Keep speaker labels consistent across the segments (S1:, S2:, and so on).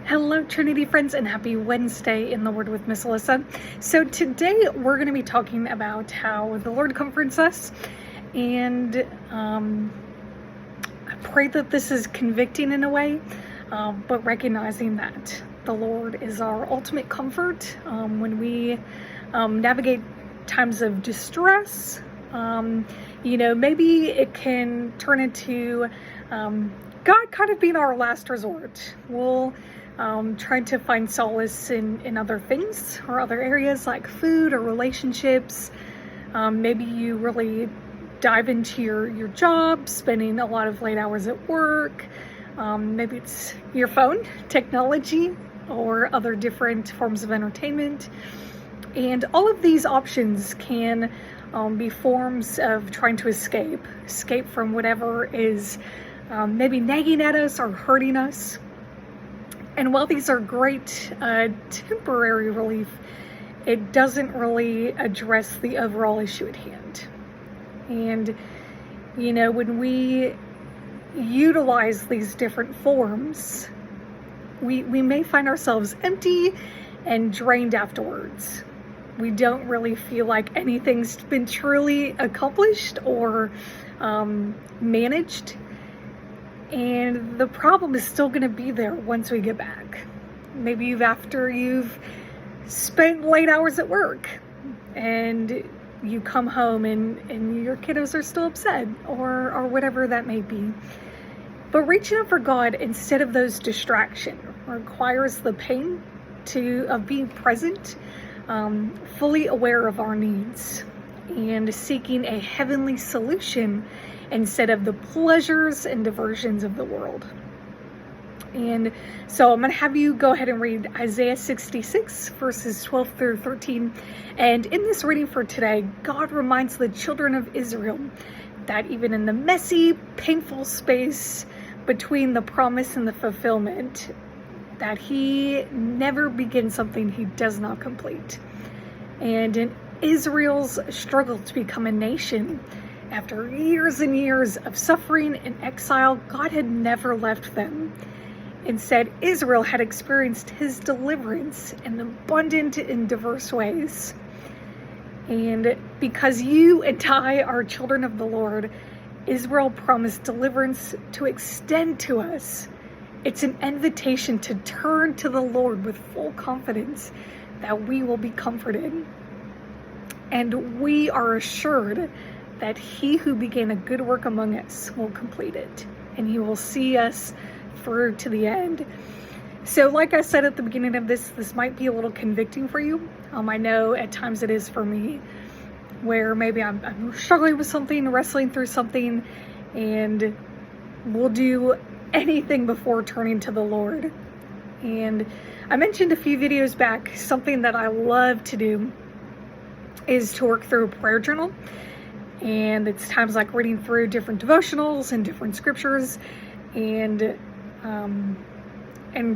S1: Hello, Trinity friends, and happy Wednesday in the Word with Miss Alyssa. So today we're going to be talking about how the Lord comforts us, and I pray that this is convicting in a way, but recognizing that the Lord is our ultimate comfort when we navigate times of distress. Maybe it can turn into God kind of being our last resort. We'll try to find solace in other things or other areas like food or relationships. Maybe you really dive into your job, spending a lot of late hours at work. Maybe it's your phone, technology, or other different forms of entertainment. And all of these options can be forms of trying to escape from whatever is maybe nagging at us or hurting us. And while these are great temporary relief, it doesn't really address the overall issue at hand. And, when we utilize these different forms, we may find ourselves empty and drained afterwards. We don't really feel like anything's been truly accomplished or managed. And the problem is still going to be there once we get back. Maybe after you've spent late hours at work and you come home and your kiddos are still upset or whatever that may be. But reaching out for God instead of those distractions requires the pain of being present, fully aware of our needs, and seeking a heavenly solution instead of the pleasures and diversions of the world. And so I'm going to have you go ahead and read Isaiah 66 verses 12 through 13. And in this reading for today, God reminds the children of Israel that even in the messy, painful space between the promise and the fulfillment, that he never begins something he does not complete. And in Israel's struggle to become a nation, after years and years of suffering and exile, God had never left them. Instead, Israel had experienced his deliverance in abundant and diverse ways. And because you and I are children of the Lord, Israel promised deliverance to extend to us. It's an invitation to turn to the Lord with full confidence that we will be comforted. And we are assured that he who began a good work among us will complete it, and he will see us through to the end. So like I said at the beginning of this might be a little convicting for you. I know at times it is for me, where maybe I'm struggling with something, wrestling through something, and we'll do anything before turning to the Lord. And I mentioned a few videos back, something that I love to do is to work through a prayer journal. And it's times like reading through different devotionals and different scriptures and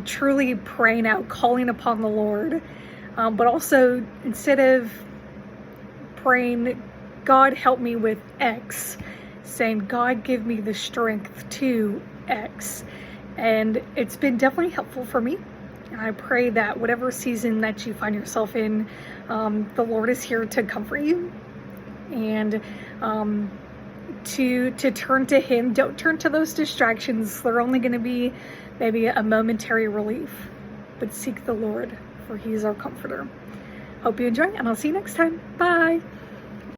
S1: truly praying out, calling upon the Lord. But also, instead of praying, God help me with X, saying, God give me the strength to X. And it's been definitely helpful for me. And I pray that whatever season that you find yourself in, the Lord is here to comfort you. And to turn to him. Don't turn to those distractions. They're only going to be maybe a momentary relief, but seek the Lord, for he is our comforter. Hope you enjoy, and I'll see you next time. Bye.